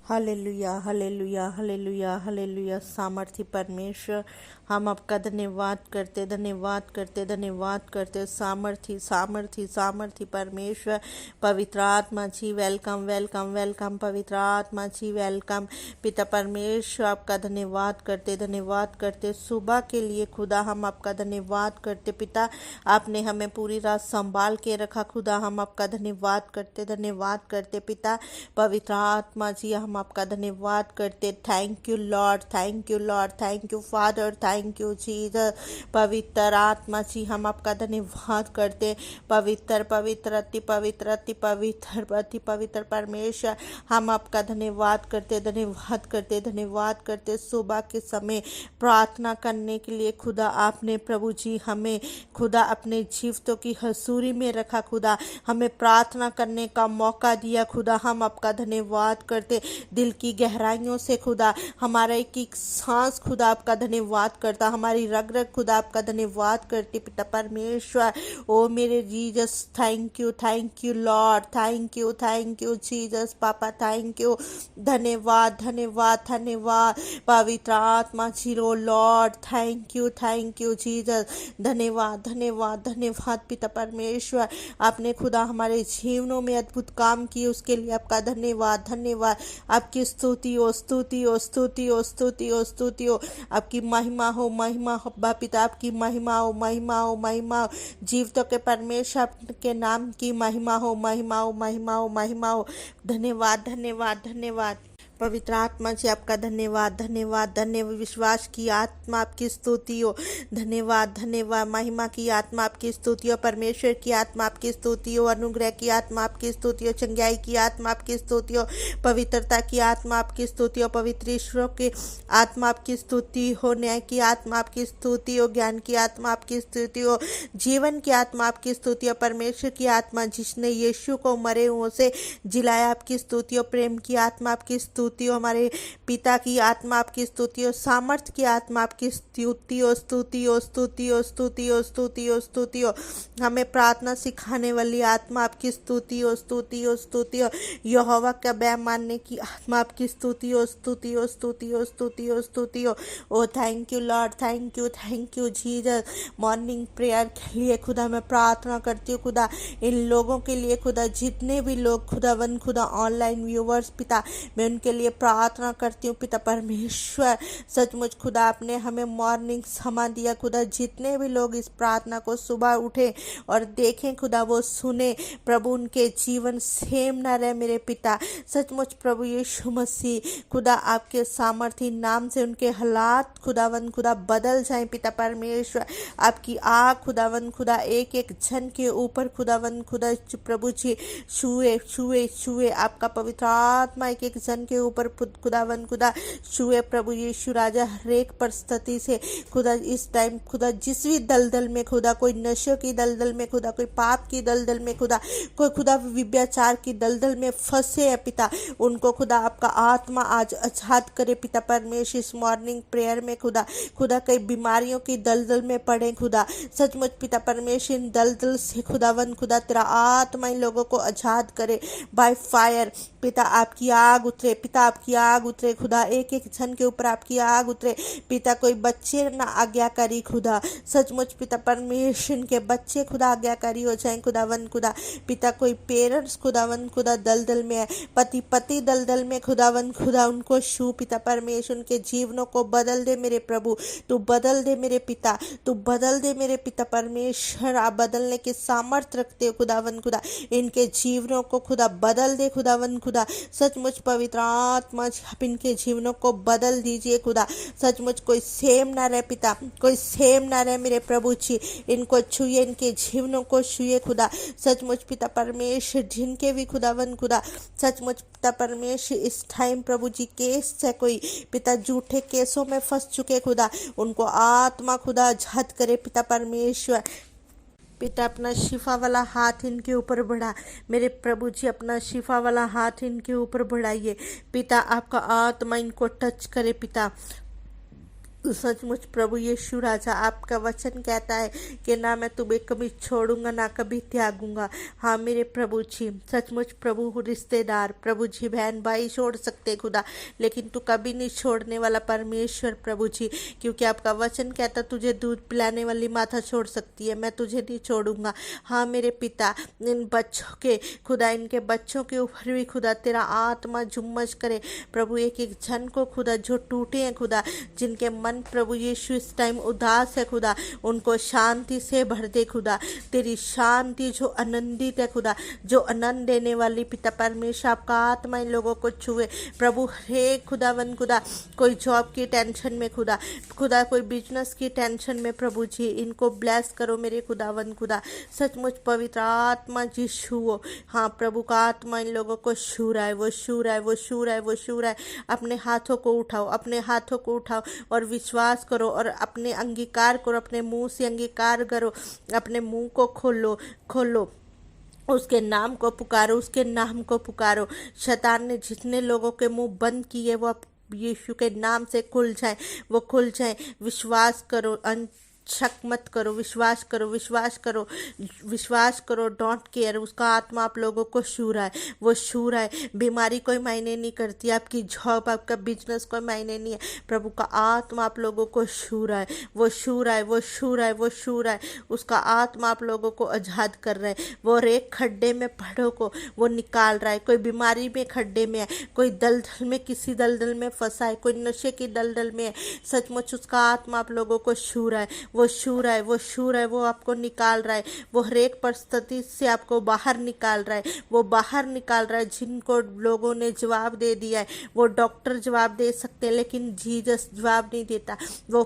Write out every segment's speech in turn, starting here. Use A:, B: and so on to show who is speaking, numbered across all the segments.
A: Hallelujah hallelujah hallelujah hallelujah. सामर्थी परमेश्वर, हम आपका धन्यवाद करते। सामर्थी सामर्थी सामर्थी परमेश्वर, पवित्र आत्मा जी वेलकम वेलकम वेलकम, पवित्र आत्मा जी वेलकम। पिता परमेश्वर, आपका धन्यवाद करते। सुबह के लिए खुदा हम आपका धन्यवाद करते। पिता, आपने हमें पूरी रात संभाल के रखा खुदा, हम आपका धन्यवाद करते। पिता पवित्र आत्मा जी, हम आपका धन्यवाद करते। Thank you lord, thank you lord, thank you father, thank you Jesus. पवित्र आत्मा जी, हम आपका धन्यवाद करते। पवित्र पवित्र अति पवित्र अति पवित्र अति पवित्र परमेश्वर, हम आपका धन्यवाद करते। सुबह के समय प्रार्थना करने के लिए खुदा आपने प्रभु जी हमें खुदा अपने जीवितों की हसूरी में रखा खुदा, हमें प्रार्थना करने का मौका दिया खुदा, हम आपका धन्यवाद करते। दिल की गहराइयों से खुदा, हमारा एक एक सांस खुदा आपका धन्यवाद करता, हमारी रग रग खुदा आपका धन्यवाद करती। पिता परमेश्वर, ओ मेरे Jesus, thank you lord, thank you Jesus पापा, थैंक यू। धन्यवाद धन्यवाद धन्यवाद पवित्र आत्मा zero Lord, thank you Jesus. धन्यवाद धन्यवाद धन्यवाद पिता परमेश्वर, आपने खुदा हमारे जीवनों में अद्भुत काम किए, उसके लिए आपका धन्यवाद धन्यवाद। आपकी स्तुति हो, आपकी महिमा हो पिता, आपकी महिमा हो। जीवितों के परमेश्वर, आपके नाम की महिमा हो। धन्यवाद धन्यवाद धन्यवाद पवित्र आत्मा जी, आपका धन्यवाद। विश्वास की आत्मा आपकी स्तुति हो। धन्यवाद महिमा की आत्मा आपकी स्तुति हो। परमेश्वर की आत्मा आपकी स्तुति हो। अनुग्रह की आत्मा आपकी स्तुति हो। चंगाई की आत्मा आपकी स्तुति हो। पवित्रता की आत्मा आपकी स्तुति हो। पवित्र ईश्वरों की आत्मा आपकी स्तुति हो। न्याय की आत्मा आपकी स्तुति हो। ज्ञान की आत्मा आपकी स्तुति हो। जीवन की आत्मा आपकी स्तुति हो। परमेश्वर की आत्मा जिसने यीशु को मरे हुओं से जिलाया, आपकी स्तुति हो। प्रेम की आत्मा आपकी स्तुति हो। हमारे पिता की आत्मा आपकी स्तुति हो। सामर्थ की आत्मा आपकी स्तुति हो। हमें प्रार्थना सिखाने वाली आत्मा आपकी स्तुति हो। यहोवा का बैर मानने की आत्मा आपकी स्तुति हो। Oh thank you lord, thank you Jesus. Morning prayer के लिए खुदा मैं प्रार्थना करती हूँ खुदा, इन लोगों के लिए खुदा, जितने भी लोग खुदा ऑनलाइन व्यूवर्स पिता, मैं उनके लिए प्रार्थना करती हूँ पिता परमेश्वर। सचमुच खुदा, आपने हमें मॉर्निंग समा दिया खुदा, जितने भी लोग इस प्रार्थना को सुबह उठे और देखें खुदा, वो सुने प्रभु, उनके जीवन सेम ना रहे मेरे पिता। सचमुच प्रभु यीशु मसीह खुदा, आपके सामर्थी नाम से उनके हालात खुदा बदल जाएं पिता परमेश्वर। आपकी आग खुदा एक एक जन के ऊपर खुदा प्रभु जी छुए आपका पवित्र आत्मा एक एक जन के ऊपर खुदा छुए प्रभु यीशु राजा। हर एक परिस्थिति से खुदा, इस टाइम खुदा, जिस भी दलदल में खुदा, कोई नशे की दलदल में खुदा, कोई पाप की दलदल में खुदा, कोई खुदा व्यभिचार की दलदल में फंसे है पिता, उनको खुदा आपका आत्मा आज आजाद करे पिता परमेश्वर। इस मॉर्निंग प्रेयर में खुदा कई बीमारियों की दलदल में पड़े खुदा, सचमुच पिता परमेश्वर, इन दलदल से खुदा तेरा आत्मा इन लोगों को आजाद करे बाय फायर पिता। आपकी आग उतरे पिता, आपकी आग उतरे खुदा, एक एक जन के ऊपर आपकी आग उतरे पिता। कोई बच्चे ना आज्ञाकारी खुदा, सचमुच पिता परमेश्वर के बच्चे खुदा आज्ञाकारी हो जाएं खुदा पिता। कोई पेरेंट्स खुदा दलदल में है, पति दलदल में खुदा उनको छू पिता परमेश्वर, उनके जीवनों को बदल दे मेरे प्रभु, तू बदल दे मेरे पिता, तू बदल दे मेरे पिता परमेश्वर। आप बदलने के सामर्थ्य रखते हो खुदा, इनके जीवनों को खुदा बदल दे खुदा। सचमुच पवित्र आत्मा, आप इनके जीवनों को बदल दीजिए खुदा। सचमुच कोई सेम ना रहे पिता, कोई सेम ना रहे मेरे प्रभु जी। इनको छुए, इनके जीवनों को छुए खुदा। सचमुच पिता परमेश्वर, जिनके भी खुदा सचमुच पिता परमेश्वर इस टाइम प्रभु जी केस से कोई पिता झूठे केसों में फंस चुके खुदा, उनको आत्मा खुदा आजाद करे पिता परमेश्वर। पिता, अपना शिफा वाला हाथ इनके ऊपर बढ़ा मेरे प्रभु जी, अपना शिफा वाला हाथ इनके ऊपर बढ़ाइए पिता। आपका आत्मा इनको टच करे पिता, सचमुच प्रभु यीशु राजा, आपका वचन कहता है कि ना मैं तुम्हें कभी छोड़ूंगा ना कभी त्यागूंगा। हाँ मेरे प्रभु जी, सचमुच प्रभु रिश्तेदार, प्रभु जी बहन भाई छोड़ सकते खुदा, लेकिन तू कभी नहीं छोड़ने वाला परमेश्वर प्रभु जी, क्योंकि आपका वचन कहता तुझे दूध पिलाने वाली माता छोड़ सकती है, मैं तुझे नहीं छोड़ूंगा। हाँ मेरे पिता, इन बच्चों के खुदा, इनके बच्चों के ऊपर भी खुदा तेरा आत्मा झुम्मच करे प्रभु। एक एक जन को खुदा जो टूटे हैं खुदा, जिनके मन प्रभु यीशु इस टाइम उदास है खुदा, उनको शांति से भर दे खुदा। तेरी शांति जो आनंदित है खुदा, जो आनंद देने वाली पिता परमेश्वर, आपका आत्मा इन लोगों को छुए प्रभु। हे खुदावन खुदा, कोई जॉब की टेंशन में खुदा, खुदा कोई बिजनेस की टेंशन में प्रभु जी, इनको ब्लेस करो मेरे खुदावन खुदा। सचमुच पवित्र आत्मा जी छुओ। हाँ प्रभु का आत्मा इन लोगों को छू रहा है, वो छू रहा है, वो छू रहा है, वो छू रहा है। अपने हाथों को उठाओ, अपने हाथों को उठाओ और विश्वास करो और अपने अंगीकार करो, अपने मुंह से अंगीकार करो, अपने मुंह को खोलो खोलो, उसके नाम को पुकारो, उसके नाम को पुकारो। शैतान ने जितने लोगों के मुंह बंद किए वो अब यीशु के नाम से खुल जाए, वो खुल जाए। विश्वास करो, शक मत करो, विश्वास करो, विश्वास करो, विश्वास करो। डोंट केयर, उसका आत्मा आप लोगों को छू रहा है, वो छू रहा है। बीमारी कोई मायने नहीं करती, आपकी जॉब, आपका बिजनेस कोई मायने नहीं है। प्रभु का आत्मा आप लोगों को छू रहा है, वो छू रहा है, वो छू रहा है, वो छू रहा है। उसका आत्मा आप लोगों को आजाद कर रहा है। वो एक खड्डे में पड़ो को वो निकाल रहा है। कोई बीमारी में खड्डे में है, कोई दलदल में, किसी दलदल में फंसा है, कोई नशे की दलदल में है, सचमुच उसका आत्मा आप लोगों को छू रहा है, वो छू रहा है, वो छू रहा है, वो आपको निकाल रहा है। वो हर एक परिस्थिति से आपको बाहर निकाल रहा है, वो बाहर निकाल रहा है। जिनको लोगों ने जवाब दे दिया है, वो डॉक्टर जवाब दे सकते हैं लेकिन जीसस जवाब नहीं देता। वो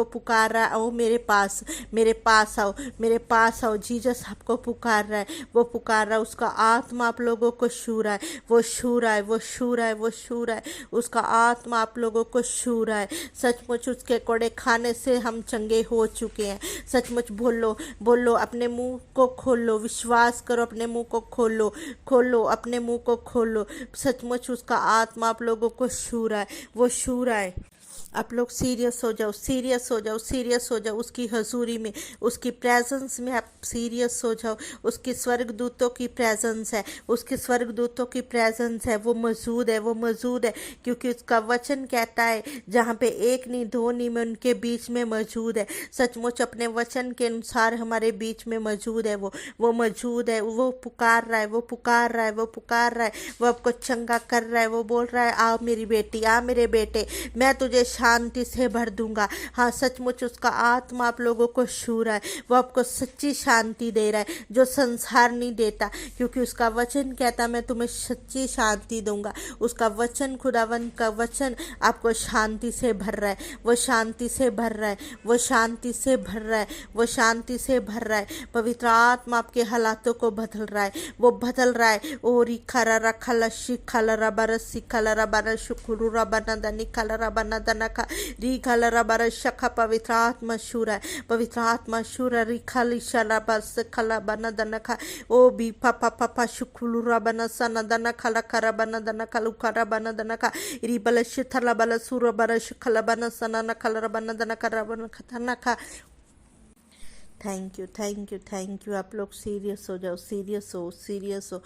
A: पुकार रहा है, आओ मेरे पास, मेरे पास आओ, मेरे पास आओ। जीसस आपको पुकार रहा है, वो पुकार रहा है। उसका आत्मा आप लोगों को छू रहा है, वो छू रहा है, वो छू रहा है, वो छू रहा है। उसका आत्मा आप लोगों को छू रहा है। सचमुच उसके कोड़े खाने से हम चंगे हो चुके हैं। सचमुच बोलो, बोलो, अपने मुंह को खोलो, विश्वास करो, अपने मुंह को खोलो, खोलो, अपने मुंह को खोलो। सचमुच उसका आत्मा आप लोगों को छू रहा है, वो छू रहा है। आप लोग सीरियस हो जाओ, सीरियस हो जाओ, सीरियस हो जाओ। उसकी हजूरी में, उसकी प्रेजेंस में आप सीरियस हो जाओ। उसके स्वर्गदूतों की प्रेजेंस है, उसके स्वर्गदूतों की प्रेजेंस है, वो मौजूद है, वो मौजूद है। क्योंकि उसका वचन कहता है जहाँ पे एक नहीं दो नहीं, मैं उनके बीच में मौजूद है। सचमुच अपने वचन के अनुसार हमारे बीच में मौजूद है, वो मौजूद है। वो पुकार रहा है, वो पुकार रहा है, वो पुकार रहा है, वो आपको चंगा कर रहा है। वो बोल रहा है, आओ मेरी बेटी, आ मेरे बेटे, मैं तुझे शांति से भर दूंगा। हाँ सचमुच उसका आत्मा आप लोगों को छू रहा है, वो आपको सच्ची शांति दे रहा है जो संसार नहीं देता। क्योंकि उसका वचन कहता मैं तुम्हें सच्ची शांति दूंगा। उसका वचन, खुदावन का वचन आपको शांति से भर रहा है, वो शांति से भर रहा है, वो शांति से भर रहा है, वो शांति से भर रहा है। पवित्र आत्मा आपके हालातों को बदल रहा है, वो बदल रहा है। ओ री खरा रखा लशी खला रबा रसी खला रबा शुकुरु रबा नदनी खला रबा नदना री खला रबा शखा। पवित्र आत्मा शूरा है, पवित्र आत्मा शूरा री खाली शला बस खला बना दना खा। ओ बी पापा पापा शुकुलु रबा नसा नदना खला खरा बना दना खलु खरा बना दना खा। री बल शिथला बल सूर बल खला बना सना न खला रबा नदना खरा बना खतना खा। Thank you, thank you, thank you. आप लोग सीरियस हो जाओ, सीरियस हो, सीरियस हो।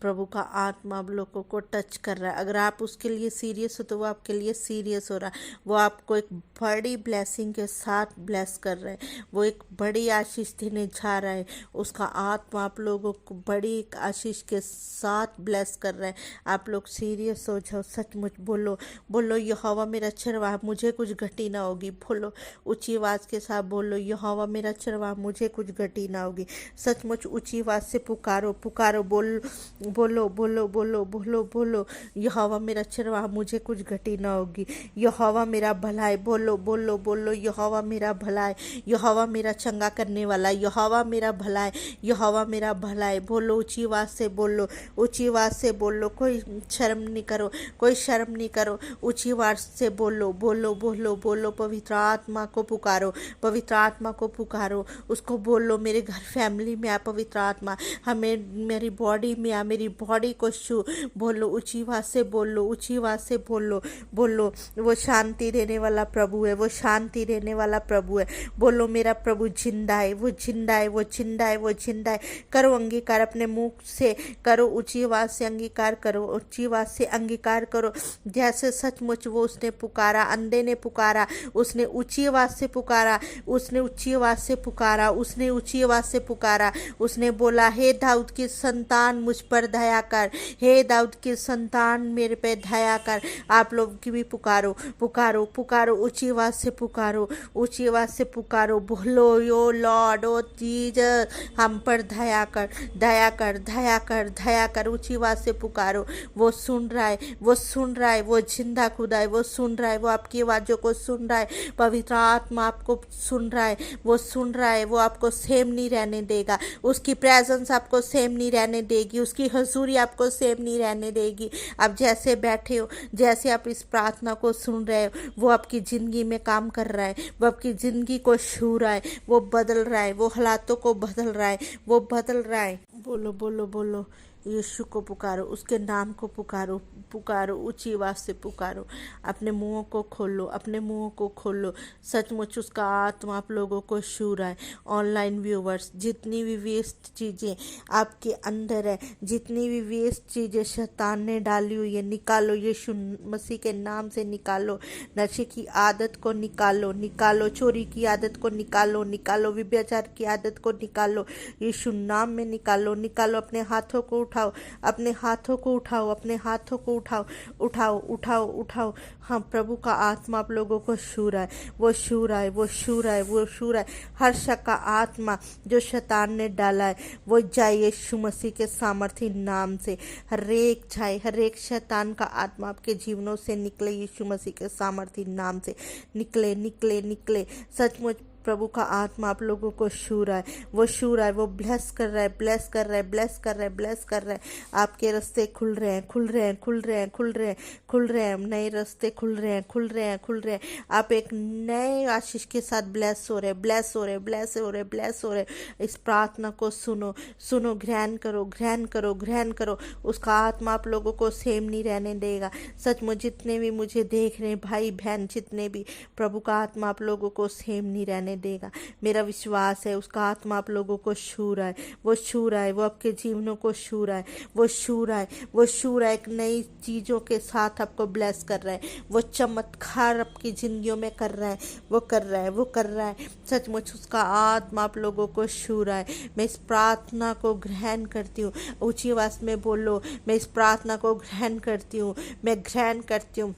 A: प्रभु का आत्मा आप लोगों को टच कर रहा है। अगर आप उसके लिए सीरियस हो तो वो आपके लिए सीरियस हो रहा है। वो आपको एक बड़ी ब्लेसिंग के साथ ब्लेस कर रहा है, वो एक बड़ी आशीष देने जा रहा है। उसका आत्मा आप लोगों को बड़ी एक आशीष के साथ ब्लेस कर रहा है। आप लोग सीरियस हो जाओ, सचमुच बोलो, बोलो यहोवा मेरा चरवाहा, मुझे कुछ घटी ना होगी। बोलो ऊंची आवाज़ के साथ, बोलो यहोवा मेरा चरवाहा, मुझे कुछ घटी ना होगी। सचमुच ऊंची आवाज़ से पुकारो, पुकारो, बोलो बोलो बोलो बोलो बोलो, यहोवा मेरा चरवाहा, मुझे कुछ घटी ना होगी। यहोवा मेरा भला है, बोलो बोलो बोलो, यहोवा मेरा भला है, यहोवा मेरा चंगा करने वाला, यहोवा मेरा भला है, यहोवा मेरा भला है। बोलो ऊंची आवाज़ से, बोलो ऊंची आवाज़ से, बोलो। कोई शर्म नहीं करो, कोई शर्म नहीं करो। ऊंची आवाज़ से बोलो, बोलो बोलो बोलो। पवित्र आत्मा को पुकारो, पवित्र आत्मा को पुकारो। उसको बोलो मेरे घर फैमिली में आ पवित्र आत्मा, हमें मेरी बॉडी में आ, मेरी मेरी बॉडी को छू। बोलो ऊंची आवाज से, बोलो ऊंची आवाज से, बोलो बोलो। वो शांति देने वाला प्रभु है, वो शांति देने वाला प्रभु है। बोलो मेरा प्रभु जिंदा है, वो जिंदा है, वो जिंदा है, वो जिंदा है। करो अंगीकार अपने मुंह से, करो ऊंची आवाज से अंगीकार करो, ऊंची आवाज से अंगीकार करो। जैसे सचमुच वो उसने पुकारा, अंधे ने पुकारा, उसने ऊंची आवाज से पुकारा, उसने ऊंची आवाज से पुकारा, उसने ऊंची आवाज से पुकारा। उसने बोला, हे दाऊद की संतान मुझ पर दया कर, हे दाऊद की संतान मेरे पे दया कर। आप लोग की भी पुकारो, पुकारो, पुकारो, ऊंची आवाज से पुकारो, ऊंची आवाज से पुकारो। बोलो यो लॉर्ड, ओ जीसस, हम पर दया कर, दया कर, दया कर, दया कर। ऊंची आवाज से पुकारो। वो सुन रहा है, वो सुन रहा है, वो जिंदा खुदा है, वो सुन रहा है, वो आपकी आवाज़ों को सुन रहा है। पवित्र आत्मा आपको सुन रहा है, वो सुन रहा है। वो आपको सेम नहीं रहने देगा, उसकी प्रेजेंस आपको सेम नहीं रहने देगी, उसकी हजूरी आपको सेम नहीं रहने देगी। आप जैसे बैठे हो, जैसे आप इस प्रार्थना को सुन रहे हो, वो आपकी ज़िंदगी में काम कर रहा है, वो आपकी ज़िंदगी को छू रहा है, वो बदल रहा है, वो हालातों को बदल रहा है, वो बदल रहा है। बोलो बोलो बोलो, यीशु को पुकारो, उसके नाम को पुकारो, पुकारो, ऊंची आवाज से पुकारो। अपने मुंहों को खोलो, अपने मुंहों को खोलो। सचमुच उसका आत्मा आप लोगों को छू रहा है। ऑनलाइन व्यूवर्स, जितनी भी वेस्ट चीज़ें आपके अंदर है, जितनी भी वेस्ट चीज़ें शैतान ने डाली हुई है, निकालो, यीशु मसीह के नाम से निकालो। नशे की आदत को निकालो, निकालो, चोरी की आदत को निकालो, निकालो, व्यभिचार की आदत को निकालो, यीशु नाम में निकालो, निकालो। अपने हाथों को उठाओ, अपने हाथों को उठाओ, अपने हाथों को उठाओ, उठाओ, उठाओ, उठाओ। हाँ, प्रभु का आत्मा आप लोगों को छू रहा है, वो छू रहा है, वो छू रहा है, वो छू रहा है। हर शक का आत्मा जो शैतान ने डाला है, वो जाए यीशु मसीह के सामर्थी नाम से। हर एक जाए, हर एक शैतान का आत्मा आपके जीवनों से निकले, यीशु मसीह के सामर्थी नाम से निकले, निकले, निकले। सचमुच प्रभु का आत्मा आप लोगों को छू रहा है, वो छू रहा है, वो ब्लेस कर रहा है, ब्लेस कर रहा है, ब्लेस कर रहा है, ब्लेस कर रहा है। आपके रास्ते खुल रहे हैं, खुल रहे हैं, खुल रहे हैं, खुल रहे हैं, खुल रहे हैं। नए रास्ते खुल रहे हैं, खुल रहे हैं, खुल रहे हैं। आप एक नए आशीष के साथ ब्लेस हो रहे, ब्लेस हो रहे, ब्लेस हो रहे, ब्लेस हो रहे। इस प्रार्थना को सुनो, सुनो, ग्रहण करो, ग्रहण करो, ग्रहण करो। उसका आत्मा आप लोगों को सेम नहीं रहने देगा। सचमुच जितने भी मुझे देख रहे हैं भाई बहन, जितने भी, प्रभु का आत्मा आप लोगों को सेम नहीं रहने देगा। मेरा विश्वास है उसका आत्मा आप लोगों को छू रहा है, वो छू रहा है, वो आपके जीवनों को छू रहा है, वो छू रहा है, वो छू रहा है। एक नई चीज़ों के साथ आपको ब्लेस कर रहा है, वो चमत्कार आपकी जिंदगियों में कर रहा है, वो कर रहा है, वो कर रहा है। सचमुच उसका आत्मा आप लोगों को छू रहा है। मैं इस प्रार्थना को ग्रहण करती हूँ। ऊंची आवाज में बोलो, मैं इस प्रार्थना को ग्रहण करती हूँ, मैं ग्रहण करती हूँ।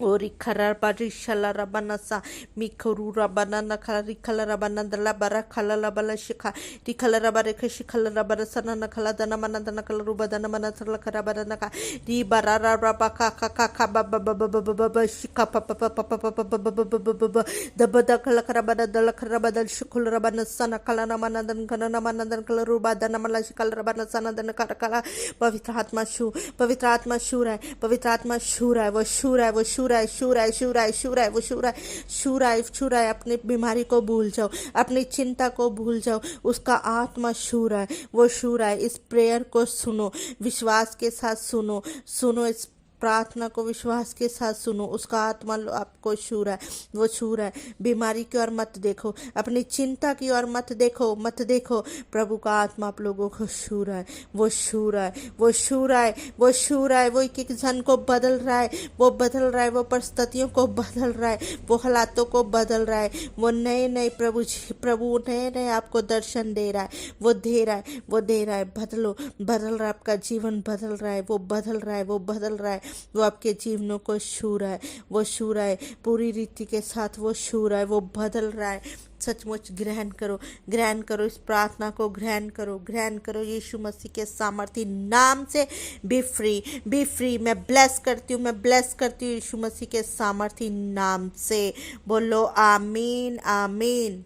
A: ओरी खरा बारी शला रबना सा मिखरू रबना नखला रिखला रबना दला बरा खला लबला शिखा रिखला रबरे खशिखला रबरा सना नखला दना मना दना कला रुबा दना मना सरला खरा बरा नका री बरा रबा का का का बा बा बा बा बा बा बा शिखा प प प प प प प ब ब ब ब दब द खला खरा बरा दला खरा बदल शिखुल रबना सना कला न मना दन कना न मना दन कला रुबा दना मला शिखला रबना सना दन कर कला। पवित्र आत्मा छू, पवित्र आत्मा छू रहा है, पवित्र आत्मा छू रहा है, वो छू रहा है, वो छू रहा है, छू रहा है, छू रहा है, छू रहा है, वो छू रहा है, छू रहा है, छू रहा है। अपनी बीमारी को भूल जाओ, अपनी चिंता को भूल जाओ, उसका आत्मा छू रहा है, वो छू रहा है। इस प्रेयर को सुनो, विश्वास के साथ सुनो, सुनो, इस प्रार्थना को विश्वास के साथ सुनो। उसका आत्मा आपको छू रहा है, वो छू रहा है। बीमारी की ओर मत देखो, अपनी चिंता की ओर मत देखो, मत देखो। प्रभु का आत्मा आप लोगों को छू रहा है, वो छू रहा है, वो छू रहा है, वो छू रहा है। वो एक एक जन को बदल रहा है, वो बदल रहा है, वो परिस्थितियों को बदल रहा है, वो हालातों को बदल रहा है। वो नए नए प्रभु नए नए आपको दर्शन दे रहा है, वो दे रहा है, वो दे रहा है। बदलो, बदल रहा है, आपका जीवन बदल रहा है, वो बदल रहा है, वो बदल रहा है। वो आपके जीवनों को छू रहा है, वो छू रहा है, पूरी रीति के साथ वो छू रहा है, वो बदल रहा है। सचमुच ग्रहण करो, ग्रहण करो, इस प्रार्थना को ग्रहण करो, ग्रहण करो। यीशु मसीह के सामर्थी नाम से बी फ्री, बी फ्री। मैं ब्लेस करती हूँ, मैं ब्लेस करती हूँ यीशु मसीह के सामर्थी नाम से। बोलो आमीन, आमीन।